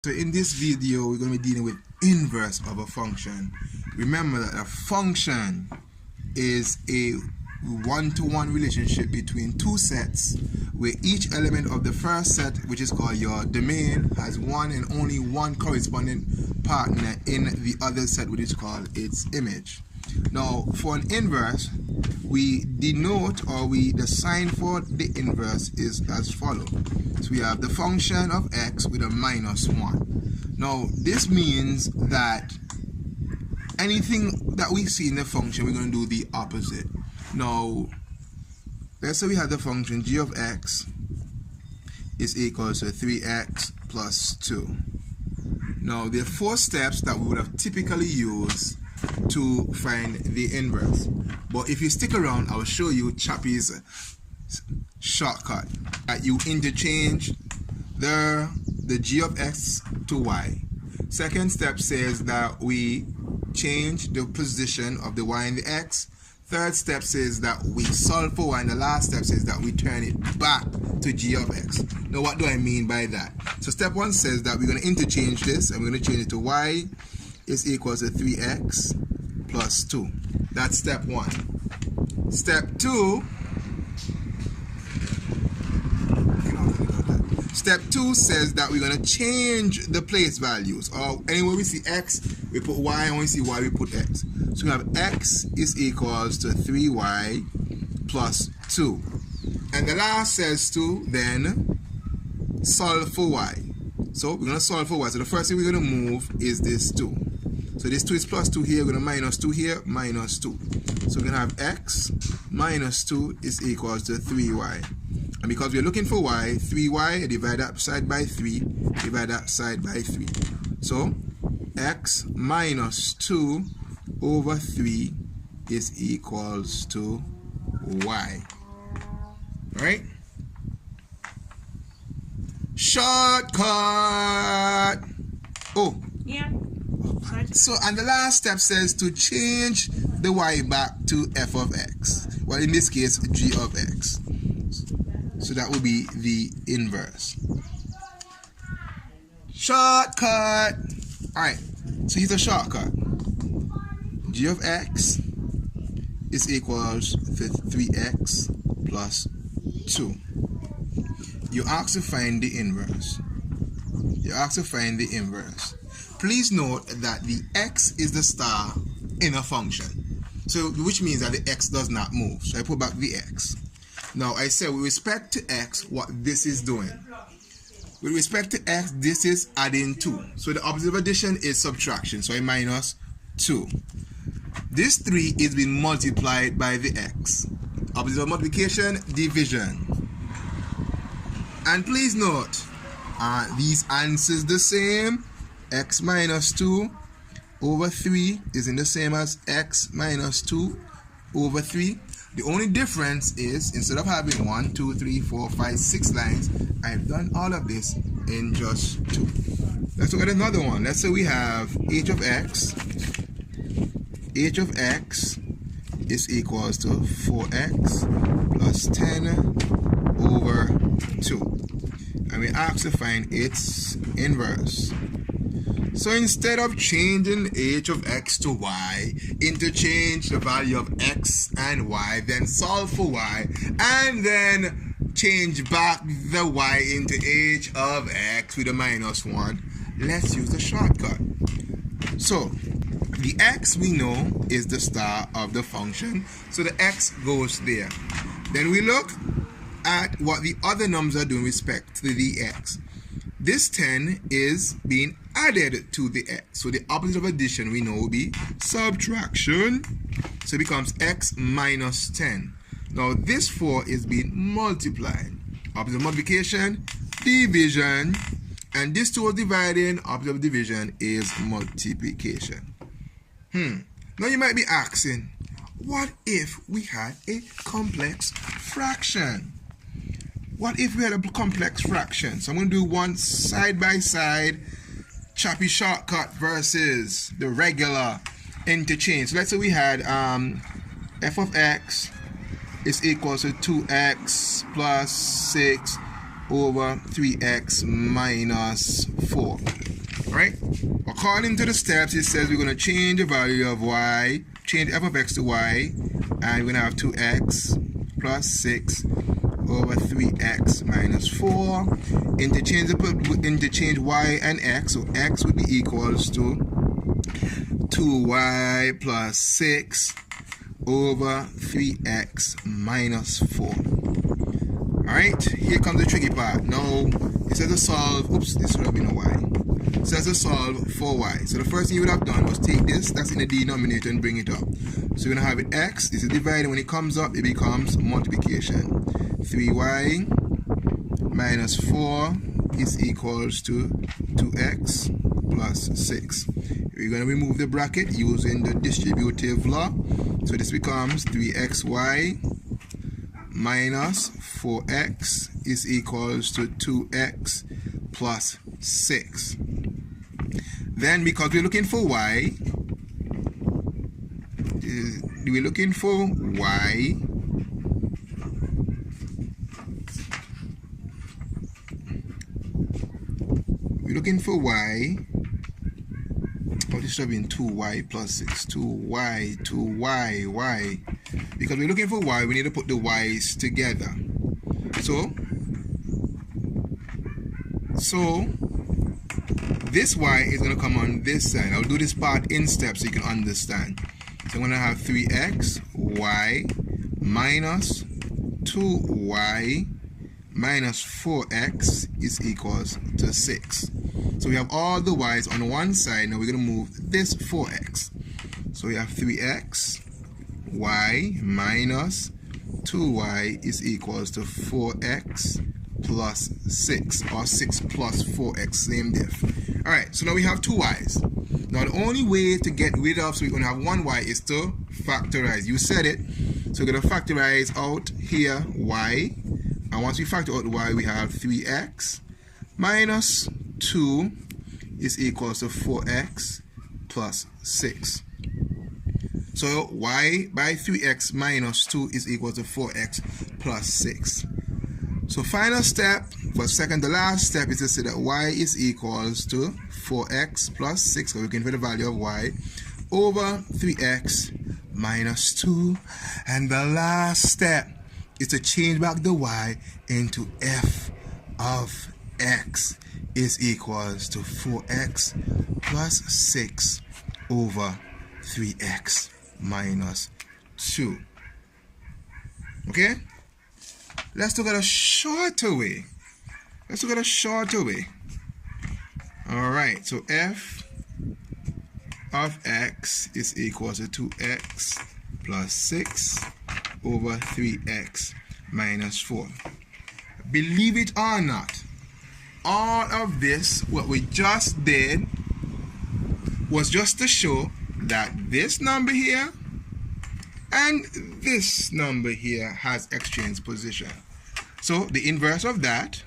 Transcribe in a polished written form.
So in this video, we're going to be dealing with inverse of a function. Remember that a function is a one-to-one relationship between two sets where each element of the first set, which is called your domain, has one and only one corresponding partner in the other set, which is called its image. Now, for an inverse, we denote, or the sign for the inverse is as follows. So we have the function of x with a -1. Now, this means that anything that we see in the function, we're going to do the opposite. Now, let's say we have the function g of x is equal to 3x plus 2. Now, there are 4 steps that we would have typically used to find the inverse. But if you stick around, I will show you Chappie's shortcut. You interchange the g of x to y. Second step says that we change the position of the y and the x. Third step says that we solve for y, and the last step says that we turn it back to g of x. Now, what do I mean by that? So step 1 says that we're going to interchange this, and we're going to change it to y is equal to 3x plus 2. That's step 1. Step 2, says that we're going to change the place values. Or anywhere we see x, we put y, and when we see y, we put x. So we have x is equals to 3y plus 2. And the last says to then solve for y. So we're going to solve for y. So the first thing we're going to move is this 2. So this 2 is plus 2 here, we're going to minus 2 here, minus 2. So we're going to have x minus 2 is equals to 3y. And because we're looking for y, 3y, divide that side by 3, divide that side by 3. So x minus 2 over 3 is equals to y. Alright? Shortcut! Oh! Yeah. So, and the last step says to change the y back to f of x. Well, in this case, g of x. So that will be the inverse. Shortcut! Alright, so here's a shortcut. G of x is equals to 3x plus 2. You ask to find the inverse. Please note that the x is the star in a function, so which means that the x does not move. So I put back the x. Now I say with respect to x, what this is doing. With respect to x, this is adding 2. So the opposite of addition is subtraction. So I minus 2. This 3 is being multiplied by the x. Opposite of multiplication, division. And please note, these answers the same. X minus 2 over 3 is in the same as x minus 2 over 3. The only difference is, instead of having 1, 2, 3, 4, 5, 6 lines, I've done all of this in just 2. Let's look at another one. Let's say we have h of x. h of x is equals to 4x plus 10 over 2. And we ask to find its inverse. So instead of changing h of x to y, interchange the value of x and y, then solve for y, and then change back the y into h of x with a -1. Let's use the shortcut. So the x we know is the star of the function, so the x goes there. Then we look at what the other numbers are doing with respect to the x. This 10 is being added to the x. So the opposite of addition we know will be subtraction. So it becomes x minus 10. Now this 4 is being multiplied. Opposite of multiplication, division. And this 2 is dividing. Opposite of division is multiplication. Now you might be asking, what if we had a complex fraction? What if we had a complex fraction? So I'm going to do one side by side, Chappie shortcut versus the regular interchange. So let's say we had f of x is equal to 2x plus 6 over 3x minus 4. Right? According to the steps, it says we're going to change the value of y, change f of x to y, and we're going to have 2x plus 6 over 3x minus 4. Interchange y and x, so x would be equals to 2y plus 6 over 3x minus 4. Alright, here comes the tricky part. Now, it says to solve, oops, this should have been a y. It says to solve for y. So the first thing you would have done was take this, that's in the denominator, and bring it up. So you're going to have it x, this is divided. When it comes up, it becomes multiplication. 3y minus 4 is equals to 2x plus 6. We're going to remove the bracket using the distributive law. So this becomes 3xy minus 4x is equals to 2x plus 6. Then, because we're looking for y, we're looking for y, oh, this should have been 2y plus 6, 2y, y. Because we're looking for y, we need to put the y's together. So this y is going to come on this side. I'll do this part in steps so you can understand. So I'm going to have 3x, y, minus 2y, minus 4x is equals to 6. So we have all the y's on one side. Now we're going to move this 4x. So we have 3x, y, minus 2y is equals to 4x plus 6, or 6 plus 4x, same diff. Alright, so now we have two y's. Now the only way to get rid of, so we're going to have one y, is to factorize. You said it. So we're going to factorize out here y. And once we factor out y, we have 3x minus 2 is equals to 4x plus 6. So y by 3x minus 2 is equal to 4x plus 6. So final step, for second to last step, is to say that y is equals to 4x plus 6, so we can put the value of y, over 3x minus 2. And the last step is to change back the y into f of x is equals to 4x plus 6 over 3x minus 2. Okay? Let's look at a shorter way. Alright, so f of x is equal to 2x plus 6 over 3x minus 4. Believe it or not, all of this, what we just did, was just to show that this number here and this number here has exchange position. So the inverse of that